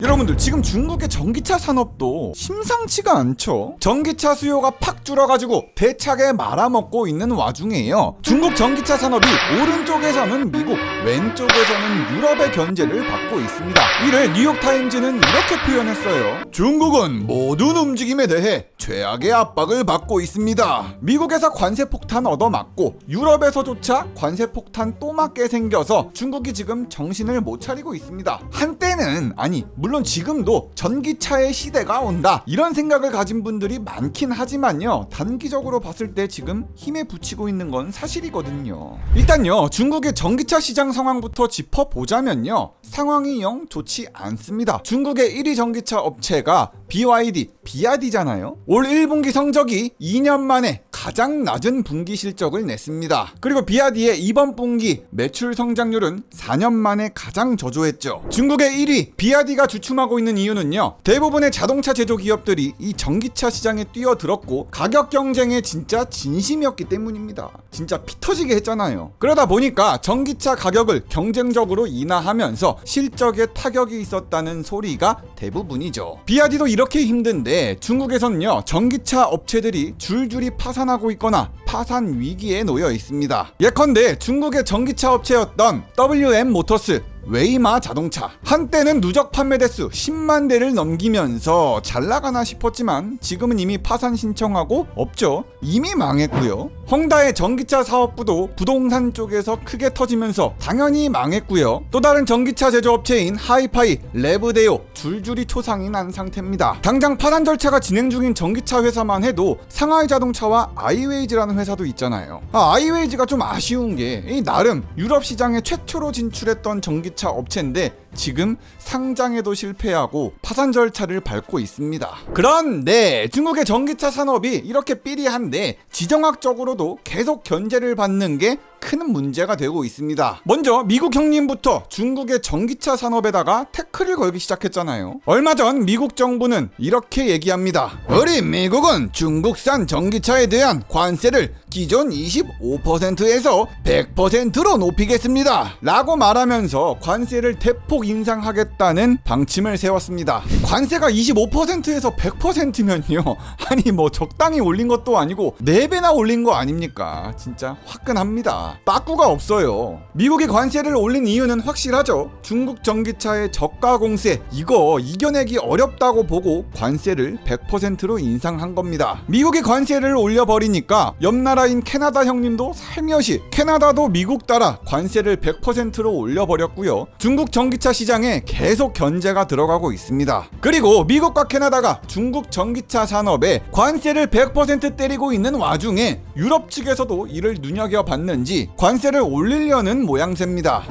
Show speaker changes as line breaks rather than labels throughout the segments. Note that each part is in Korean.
여러분들 지금 중국의 전기차 산업도 심상치가 않죠. 전기차 수요가 팍 줄어가지고 대차게 말아먹고 있는 와중에요, 중국 전기차 산업이 오른쪽에서는 미국, 왼쪽에서는 유럽의 견제를 받고 있습니다. 이를 뉴욕타임즈는 이렇게 표현했어요. 중국은 모든 움직임에 대해 최악의 압박을 받고 있습니다. 미국에서 관세폭탄 얻어맞고 유럽에서조차 관세폭탄 또 맞게 생겨서 중국이 지금 정신을 못 차리고 있습니다. 한때는, 아니 물론 지금도 전기차의 시대가 온다 이런 생각을 가진 분들이 많긴 하지만요, 단기적으로 봤을 때 지금 힘에 부치고 있는 건 사실이거든요. 일단요, 중국의 전기차 시장 상황부터 짚어보자면요, 상황이 영 좋지 않습니다. 중국의 1위 전기차 업체가 BYD, 비아디잖아요. 올 1분기 성적이 2년 만에 가장 낮은 분기 실적을 냈습니다. 그리고 비아디의 이번 분기 매출 성장률은 4년 만에 가장 저조했죠. 중국의 1위 비아디가 주춤하고 있는 이유는요, 대부분의 자동차 제조 기업들이 이 전기차 시장에 뛰어들었고 가격 경쟁에 진짜 진심이었기 때문입니다. 진짜 피 터지게 했잖아요. 그러다 보니까 전기차 가격을 경쟁적으로 인하하면서 실적에 타격이 있었다는 소리가 대부분이죠. 비아디도 이렇게 힘든데 중국에서는요, 전기차 업체들이 줄줄이 파산하고 있거나 파산 위기에 놓여 있습니다. 예컨대 중국의 전기차 업체였던 WM 모터스, 웨이마 자동차, 한때는 누적 판매 대수 10만 대를 넘기면서 잘 나가나 싶었지만 지금은 이미 파산 신청하고 없죠. 이미 망했고요. 헝다의 전기차 사업부도 부동산 쪽에서 크게 터지면서 당연히 망했고요. 또 다른 전기차 제조업체인 하이파이, 레브데오 줄줄이 초상이 난 상태입니다. 당장 파산 절차가 진행 중인 전기차 회사만 해도 상하이 자동차와 아이웨이즈라는 회사도 있잖아요. 아이웨이즈가 좀 아쉬운 게 나름 유럽 시장에 최초로 진출했던 전기차 업체인데 지금 상장에도 실패하고 파산 절차를 밟고 있습니다. 그런데 중국의 전기차 산업이 이렇게 삐리한데 지정학적으로도 계속 견제를 받는 게 큰 문제가 되고 있습니다. 먼저 미국 형님부터 중국의 전기차 산업에다가 태클을 걸기 시작했잖아요. 얼마 전 미국 정부는 이렇게 얘기합니다. 우리 미국은 중국산 전기차에 대한 관세를 기존 25%에서 100%로 높이겠습니다 라고 말하면서 관세를 대폭 인상하겠다는 방침을 세웠습니다. 관세가 25%에서 100%면요 아니 뭐 적당히 올린 것도 아니고 4배나 올린 거 아닙니까? 진짜 화끈합니다. 빠꾸가 없어요. 미국이 관세를 올린 이유는 확실하죠. 중국 전기차의 저가 공세, 이거 이겨내기 어렵다고 보고 관세를 100%로 인상한 겁니다. 미국이 관세를 올려버리니까 옆나라인 캐나다 형님도 살며시 캐나다도 미국 따라 관세를 100%로 올려버렸고요. 중국 전기차 시장에 계속 견제가 들어가고 있습니다. 그리고 미국과 캐나다가 중국 전기차 산업에 관세를 100% 때리고 있는 와중에 유럽 측에서도 이를 눈여겨봤는지 관세를 올리려는 모양새입니다.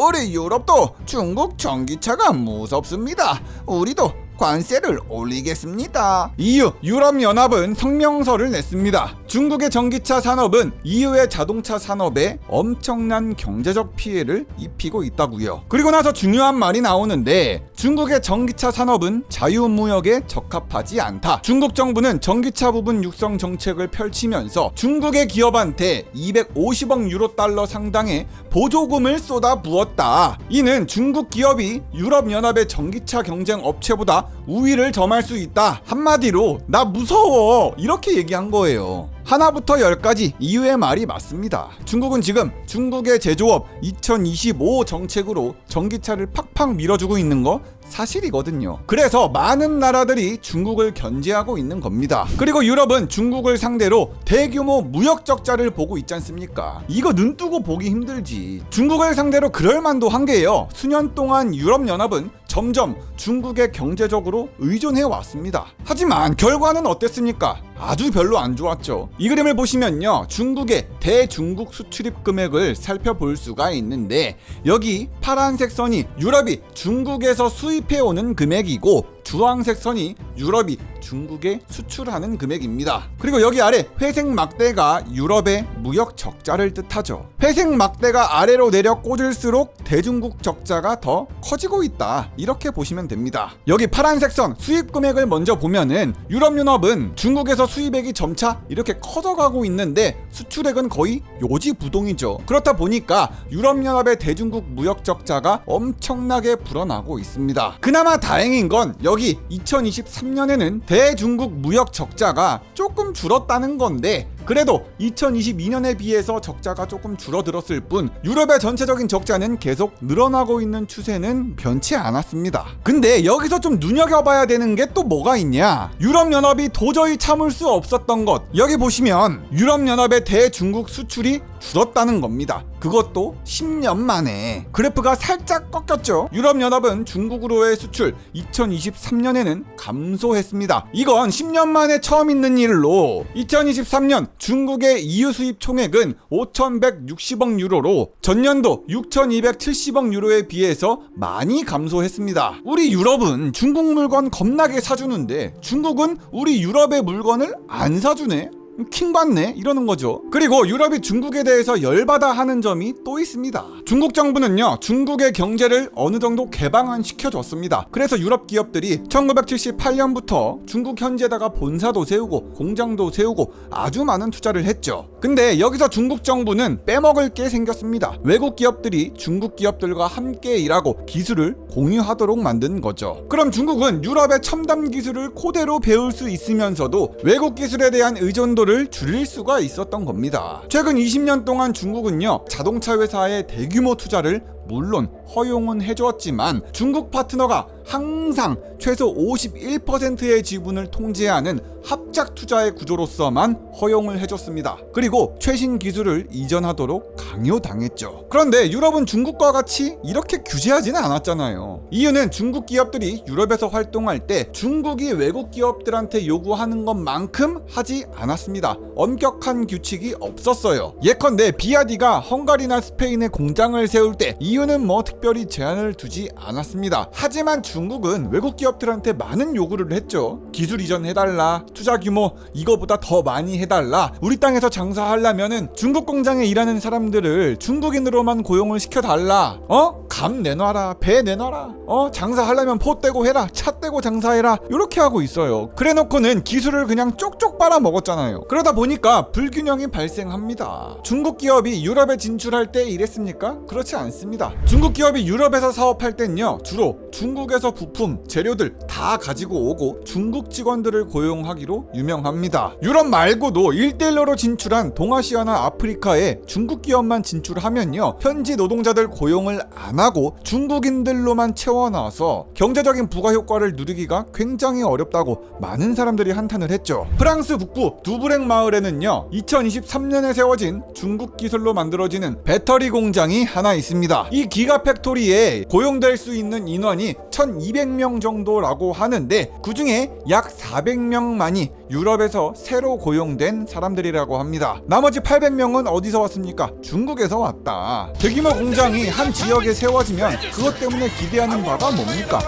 우리 유럽도 중국 전기차가 무섭습니다. 우리도 관세를 올리겠습니다. EU, 유럽연합은 성명서를 냈습니다. 중국의 전기차 산업은 EU의 자동차 산업에 엄청난 경제적 피해를 입히고 있다고요. 그리고 나서 중요한 말이 나오는데 중국의 전기차 산업은 자유무역에 적합하지 않다. 중국 정부는 전기차 부분 육성 정책을 펼치면서 중국의 기업한테 250억 유로 달러 상당의 보조금을 쏟아부었다. 이는 중국 기업이 유럽연합의 전기차 경쟁 업체보다 우위를 점할 수 있다. 한마디로 나 무서워 이렇게 얘기한 거예요. 하나부터 10까지 EU의 말이 맞습니다. 중국은 지금 중국의 제조업 2025 정책으로 전기차를 팍팍 밀어주고 있는 거 사실이거든요. 그래서 많은 나라들이 중국을 견제하고 있는 겁니다. 그리고 유럽은 중국을 상대로 대규모 무역 적자를 보고 있지 않습니까? 이거 눈 뜨고 보기 힘들지. 중국을 상대로 그럴 만도 한 게요, 수년 동안 유럽연합은 점점 중국에 경제적으로 의존해 왔습니다. 하지만 결과는 어땠습니까? 아주 별로 안 좋았죠. 이 그림을 보시면요, 중국의 대중국 수출입 금액을 살펴볼 수가 있는데 여기 파란색 선이 유럽이 중국에서 수입해오는 금액이고 주황색 선이 유럽이 중국에 수출하는 금액입니다. 그리고 여기 아래 회색 막대가 유럽의 무역 적자를 뜻하죠. 회색 막대가 아래로 내려 꽂을수록 대중국 적자가 더 커지고 있다, 이렇게 보시면 됩니다. 여기 파란색 선 수입 금액을 먼저 보면은 유럽연합은 중국에서 수입액이 점차 이렇게 커져가고 있는데 수출액은 거의 요지부동이죠. 그렇다 보니까 유럽연합의 대중국 무역 적자가 엄청나게 불어나고 있습니다. 그나마 다행인 건 여기 2023년에는 대중국 무역 적자가 조금 줄었다는 건데, 그래도 2022년에 비해서 적자가 조금 줄어들었을 뿐 유럽의 전체적인 적자는 계속 늘어나고 있는 추세는 변치 않았습니다. 근데 여기서 좀 눈여겨봐야 되는 게 또 뭐가 있냐, 유럽연합이 도저히 참을 수 없었던 것, 여기 보시면 유럽연합의 대중국 수출이 줄었다는 겁니다. 그것도 10년 만에. 그래프가 살짝 꺾였죠. 유럽연합은 중국으로의 수출 2023년에는 감소했습니다. 이건 10년 만에 처음 있는 일로 2023년 중국의 EU 수입 총액은 5,160억 유로로 전년도 6,270억 유로에 비해서 많이 감소했습니다. 우리 유럽은 중국 물건 겁나게 사주는데 중국은 우리 유럽의 물건을 안 사주네? 킹받네, 이러는 거죠. 그리고 유럽이 중국에 대해서 열받아 하는 점이 또 있습니다. 중국 정부는요, 중국의 경제를 어느 정도 개방시켜줬습니다. 그래서 유럽 기업들이 1978년부터 중국 현지에다가 본사도 세우고 공장도 세우고 아주 많은 투자를 했죠. 근데 여기서 중국 정부는 빼먹을 게 생겼습니다. 외국 기업들이 중국 기업들과 함께 일하고 기술을 공유하도록 만든 거죠. 그럼 중국은 유럽의 첨단 기술을 그대로 배울 수 있으면서도 외국 기술에 대한 의존도를 줄일 수가 있었던 겁니다. 최근 20년 동안 중국은요, 자동차 회사의 대규모 투자를 물론 허용은 해주었지만 중국 파트너가 항상 최소 51%의 지분을 통제하는 합작 투자의 구조로서만 허용을 해줬습니다. 그리고 최신 기술을 이전하도록 강요당했죠. 그런데 유럽은 중국과 같이 이렇게 규제하지는 않았잖아요. 이유는 중국 기업들이 유럽에서 활동할 때 중국이 외국 기업들한테 요구하는 것만큼 하지 않았습니다. 엄격한 규칙이 없었어요. 예컨대 비아디가 헝가리나 스페인에 공장을 세울 때 이유는 뭐 특별히 제한을 두지 않았습니다. 하지만 중국은 외국 기업들한테 많은 요구를 했죠. 기술 이전해달라, 투자 규모 이거보다 더 많이 해달라, 우리 땅에서 장사하려면은 중국 공장에 일하는 사람들을 중국인으로만 고용을 시켜달라, 감 내놔라, 배 내놔라, 장사하려면 포 떼고 해라, 차 떼고 장사해라, 이렇게 하고 있어요. 그래놓고는 기술을 그냥 쪽쪽 빨아 먹었잖아요. 그러다 보니까 불균형이 발생합니다. 중국 기업이 유럽에 진출할 때 이랬습니까? 그렇지 않습니다. 중국 기업이 유럽에서 사업할 땐요, 주로 중국에서 부품, 재료들 다 가지고 오고 중국 직원들을 고용하기로 유명합니다. 유럽 말고도 1대1로 진출한 동아시아나 아프리카에 중국 기업만 진출하면요, 현지 노동자들 고용을 안 하고 중국인들로만 채워놔서 경제적인 부가 효과를 누리기가 굉장히 어렵다고 많은 사람들이 한탄을 했죠. 프랑스 북부 두브랭 마을에는요, 2023년에 세워진 중국 기술로 만들어지는 배터리 공장이 하나 있습니다. 이 기가 팩토리에 고용될 수 있는 인원이 1200명 정도라고 하는데 그 중에 약 400명만이 유럽에서 새로 고용된 사람들이라고 합니다. 나머지 800명은 어디서 왔습니까? 중국에서 왔다. 대규모 공장이 한 지역에 세워지면 그것 때문에 기대하는 바가 뭡니까?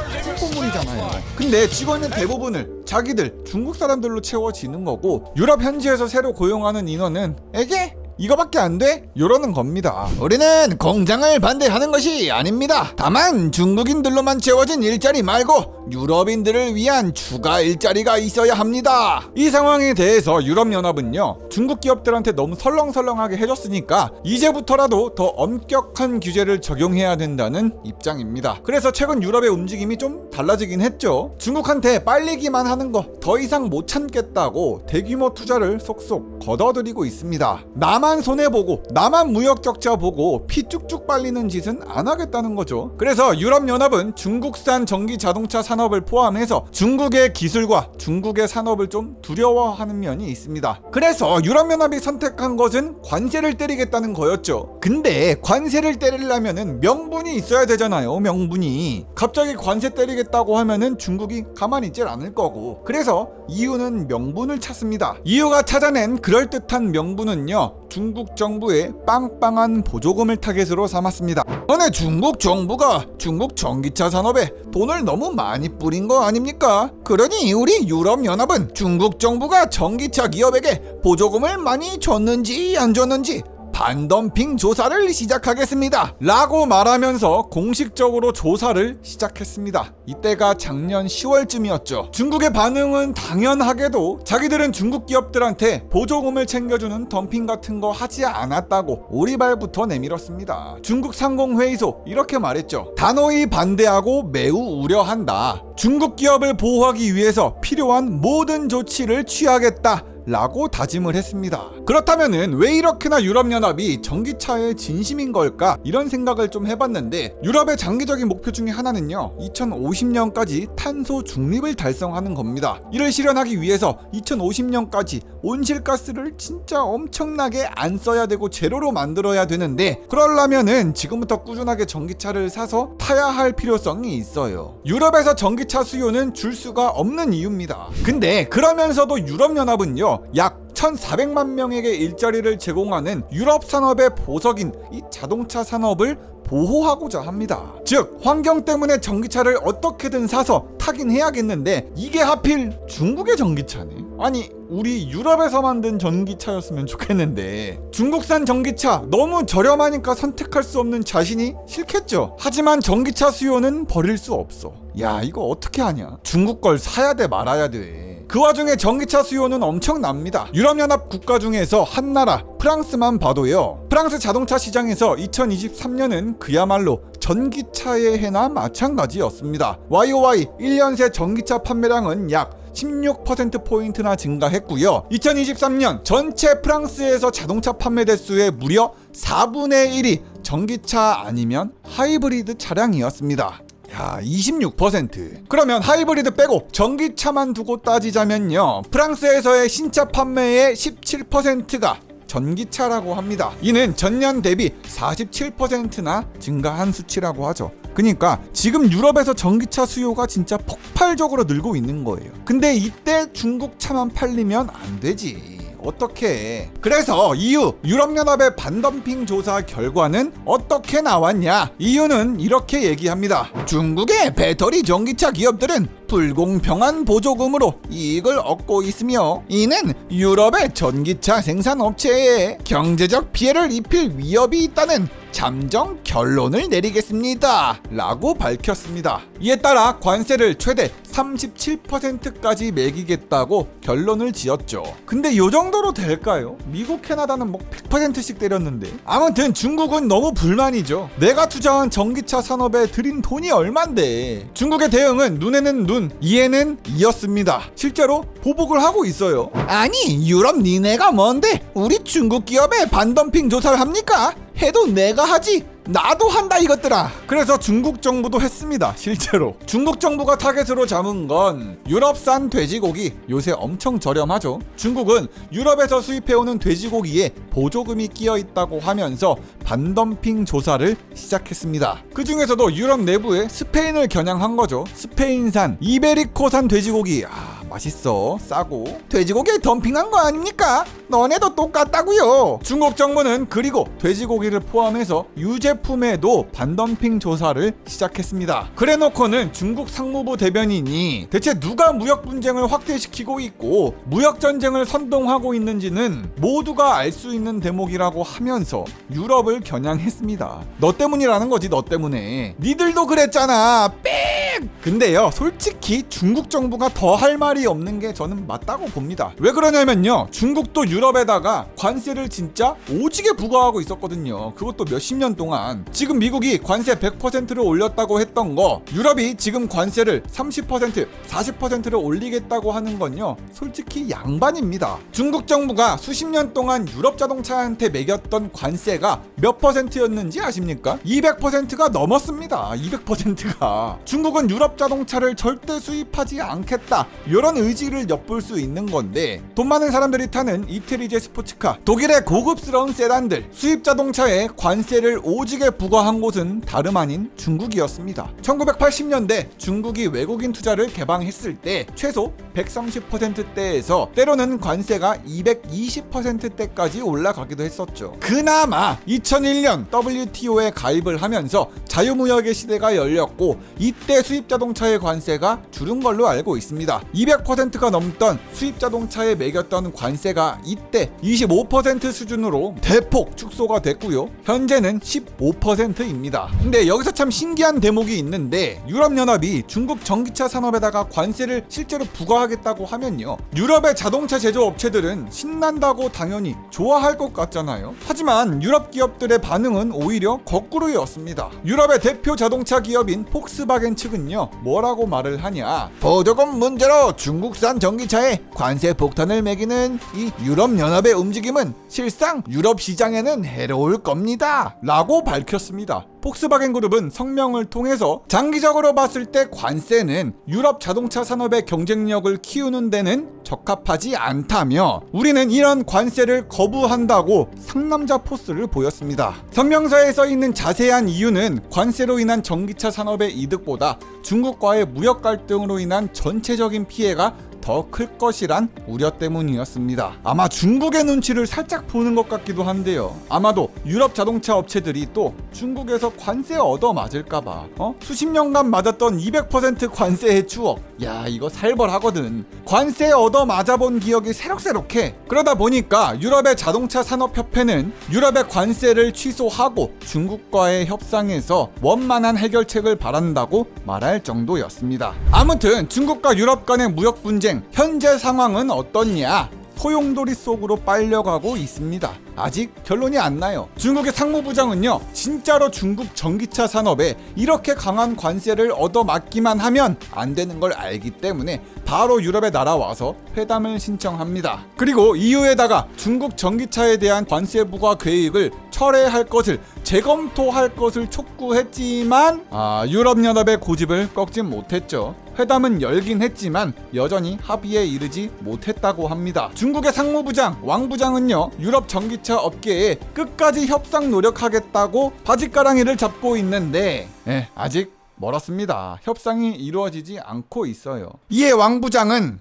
홍보물이잖아요. 근데 직원의 대부분을 자기들 중국 사람들로 채워지는 거고 유럽 현지에서 새로 고용하는 인원은 에게? 이거밖에 안 돼? 이러는 겁니다. 우리는 공장을 반대하는 것이 아닙니다. 다만 중국인들로만 채워진 일자리 말고 유럽인들을 위한 추가 일자리가 있어야 합니다. 이 상황에 대해서 유럽연합은요, 중국 기업들한테 너무 설렁설렁하게 해줬으니까 이제부터라도 더 엄격한 규제를 적용해야 된다는 입장입니다. 그래서 최근 유럽의 움직임이 좀 달라지긴 했죠. 중국한테 빨리기만 하는 거 더 이상 못 참겠다고 대규모 투자를 속속 걷어들이고 있습니다. 나만 손해보고 나만 무역 적자 보고 피 쭉쭉 빨리는 짓은 안 하겠다는 거죠. 그래서 유럽연합은 중국산 전기 자동차 산업을 포함해서 중국의 기술과 중국의 산업을 좀 두려워하는 면이 있습니다. 그래서 유럽연합이 선택한 것은 관세를 때리겠다는 거였죠. 근데 관세를 때리려면은 명분이 있어야 되잖아요. 명분이. 갑자기 관세 때리겠다고 하면은 중국이 가만히 있질 않을 거고. 그래서 이유는 명분을 찾습니다. 이유가 찾아낸 그럴듯한 명분은요, 중국 정부의 빵빵한 보조금을 타겟으로 삼았습니다. 이번에 중국 정부가 중국 전기차 산업에 돈을 너무 많이 뿌린 거 아닙니까? 그러니 우리 유럽연합은 중국 정부가 전기차 기업에게 보조금을 많이 줬는지 안 줬는지 반덤핑 조사를 시작하겠습니다 라고 말하면서 공식적으로 조사를 시작했습니다. 이때가 작년 10월쯤이었죠. 중국의 반응은 당연하게도 자기들은 중국 기업들한테 보조금을 챙겨주는 덤핑 같은 거 하지 않았다고 오리발부터 내밀었습니다. 중국 상공회의소 이렇게 말했죠. 단호히 반대하고 매우 우려한다. 중국 기업을 보호하기 위해서 필요한 모든 조치를 취하겠다 라고 다짐을 했습니다. 그렇다면은 왜 이렇게나 유럽연합이 전기차에 진심인 걸까? 이런 생각을 좀 해봤는데 유럽의 장기적인 목표 중에 하나는요 2050년까지 탄소 중립을 달성하는 겁니다. 이를 실현하기 위해서 2050년까지 온실가스를 진짜 엄청나게 안 써야 되고 제로로 만들어야 되는데 그러려면은 지금부터 꾸준하게 전기차를 사서 타야 할 필요성이 있어요. 유럽에서 전기차 수요는 줄 수가 없는 이유입니다. 근데 그러면서도 유럽연합은요 약 1,400만 명에게 일자리를 제공하는 유럽 산업의 보석인 이 자동차 산업을 보호하고자 합니다. 즉 환경 때문에 전기차를 어떻게든 사서 타긴 해야겠는데 이게 하필 중국의 전기차네. 아니 우리 유럽에서 만든 전기차였으면 좋겠는데 중국산 전기차 너무 저렴하니까 선택할 수 없는 자신이 싫겠죠. 하지만 전기차 수요는 버릴 수 없어. 야 이거 어떻게 하냐. 중국 걸 사야 돼 말아야 돼. 그 와중에 전기차 수요는 엄청납니다. 유럽연합 국가 중에서 한 나라 프랑스만 봐도요. 프랑스 자동차 시장에서 2023년은 그야말로 전기차의 해나 마찬가지였습니다. YOY 1년 새 전기차 판매량은 약 16%포인트나 증가했고요. 2023년 전체 프랑스에서 자동차 판매 대수의 무려 4분의 1이 전기차 아니면 하이브리드 차량이었습니다. 야 26%. 그러면 하이브리드 빼고 전기차만 두고 따지자면요 프랑스에서의 신차 판매의 17%가 전기차라고 합니다. 이는 전년 대비 47%나 증가한 수치라고 하죠. 그러니까 지금 유럽에서 전기차 수요가 진짜 폭발적으로 늘고 있는 거예요. 근데 이때 중국 차만 팔리면 안 되지. 어떻게? 그래서 EU 유럽연합의 반덤핑 조사 결과는 어떻게 나왔냐? EU는 이렇게 얘기합니다. 중국의 배터리 전기차 기업들은 불공평한 보조금으로 이익을 얻고 있으며 이는 유럽의 전기차 생산 업체에 경제적 피해를 입힐 위협이 있다는 잠정 결론을 내리겠습니다 라고 밝혔습니다. 이에 따라 관세를 최대 37%까지 매기겠다고 결론을 지었죠. 근데 요 정도로 될까요? 미국 캐나다는 뭐 100%씩 때렸는데. 아무튼 중국은 너무 불만이죠. 내가 투자한 전기차 산업에 들인 돈이 얼만데. 중국의 대응은 눈에는 눈, 이에는 이였습니다. 실제로 보복을 하고 있어요. 아니 유럽 니네가 뭔데 우리 중국 기업에 반덤핑 조사를 합니까? 해도 내가 하지 나도 한다 이것들아. 그래서 중국 정부도 했습니다. 실제로 중국 정부가 타겟으로 잡은 건 유럽산 돼지고기. 요새 엄청 저렴하죠. 중국은 유럽에서 수입해오는 돼지고기에 보조금이 끼어 있다고 하면서 반덤핑 조사를 시작했습니다. 그 중에서도 유럽 내부에 스페인을 겨냥한 거죠. 스페인산 이베리코산 돼지고기 맛있어 싸고 돼지고기에 덤핑한 거 아닙니까? 너네도 똑같다고요. 중국 정부는 그리고 돼지고기를 포함해서 유제품에도 반덤핑 조사를 시작했습니다. 그래놓고는 중국 상무부 대변인이 대체 누가 무역 분쟁을 확대시키고 있고 무역 전쟁을 선동하고 있는지는 모두가 알 수 있는 대목이라고 하면서 유럽을 겨냥했습니다. 너 때문이라는 거지. 너 때문에. 니들도 그랬잖아. 빽! 근데요 솔직히 중국 정부가 더 할 말이 없는 게 저는 맞다고 봅니다. 왜 그러냐면요 중국도 유럽에다가 관세를 진짜 오지게 부과하고 있었거든요. 그것도 몇십 년 동안. 지금 미국이 관세 100%를 올렸다고 했던 거 유럽이 지금 관세를 30%, 40%를 올리겠다고 하는 건요 솔직히 양반입니다. 중국 정부가 수십 년 동안 유럽 자동차한테 매겼던 관세가 몇 %였는지 아십니까? 200%가 넘었습니다. 200%가. 중국은 우리는 유럽 자동차를 절대 수입하지 않겠다, 이런 의지를 엿볼 수 있는 건데, 돈 많은 사람들이 타는 이태리제 스포츠카, 독일의 고급스러운 세단들, 수입 자동차에 관세를 오지게 부과한 곳은 다름 아닌 중국이었습니다. 1980년대 중국이 외국인 투자를 개방했을 때 최소 130%대에서 때로는 관세가 220%대까지 올라가기도 했었죠. 그나마 2001년 WTO에 가입을 하면서 자유무역의 시대가 열렸고, 이때 수입 자동차의 관세가 줄은 걸로 알고 있습니다. 200%가 넘던 수입 자동차에 매겼던 관세가 이때 25% 수준으로 대폭 축소가 됐고요. 현재는 15%입니다. 근데 여기서 참 신기한 대목이 있는데, 유럽연합이 중국 전기차 산업에다가 관세를 실제로 부과하겠다고 하면요, 유럽의 자동차 제조업체들은 신난다고 당연히 좋아할 것 같잖아요. 하지만 유럽 기업들의 반응은 오히려 거꾸로였습니다. 유럽의 대표 자동차 기업인 폭스바겐 측은요, 뭐라고 말을 하냐, 보조금 문제로 중국산 전기차에 관세 폭탄을 매기는 이 유럽연합의 움직임은 실상 유럽 시장에는 해로울 겁니다 라고 밝혔습니다. 폭스바겐 그룹은 성명을 통해서 장기적으로 봤을 때 관세는 유럽 자동차 산업의 경쟁력을 키우는 데는 적합하지 않다며, 우리는 이런 관세를 거부한다고 상남자 포스를 보였습니다. 성명서에 써있는 자세한 이유는 관세로 인한 전기차 산업의 이득보다 중국과의 무역 갈등으로 인한 전체적인 피해가 더 클 것이란 우려 때문이었습니다. 아마 중국의 눈치를 살짝 보는 것 같기도 한데요. 아마도 유럽 자동차 업체들이 또 중국에서 관세 얻어 맞을까봐 수십 년간 맞았던 200% 관세의 추억, 야 이거 살벌하거든. 관세 얻어 맞아본 기억이 새록새록해. 그러다 보니까 유럽의 자동차 산업협회는 유럽의 관세를 취소하고 중국과의 협상에서 원만한 해결책을 바란다고 말할 정도였습니다. 아무튼 중국과 유럽 간의 무역 분쟁, 현재 상황은 어떻냐? 소용돌이 속으로 빨려가고 있습니다. 아직 결론이 안 나요. 중국의 상무부장은요, 진짜로 중국 전기차 산업에 이렇게 강한 관세를 얻어맞기만 하면 안 되는 걸 알기 때문에 바로 유럽에 날아와서 회담을 신청합니다. 그리고 EU에다가 중국 전기차에 대한 관세 부과 계획을 철회할 것을 재검토할 것을 촉구했지만 유럽연합의 고집을 꺾진 못했죠. 회담은 열긴 했지만 여전히 합의에 이르지 못했다고 합니다. 중국의 상무부장 왕 부장은요, 유럽 전기차 업계에 끝까지 협상 노력하겠다고 바짓가랑이를 잡고 있는데 아직 멀었습니다. 협상이 이루어지지 않고 있어요. 이에 왕 부장은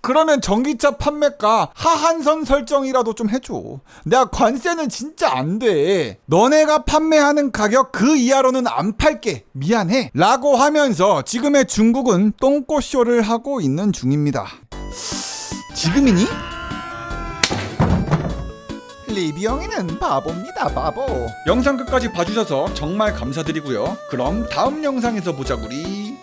그러면 전기차 판매가 하한선 설정이라도 좀 해줘. 내가 관세는 진짜 안 돼. 너네가 판매하는 가격 그 이하로는 안 팔게. 미안해. 라고 하면서 지금의 중국은 똥꼬쇼를 하고 있는 중입니다. 지금이니? 리뷰영이는 바보입니다, 바보. 영상 끝까지 봐주셔서 정말 감사드리고요. 그럼 다음 영상에서 보자구리.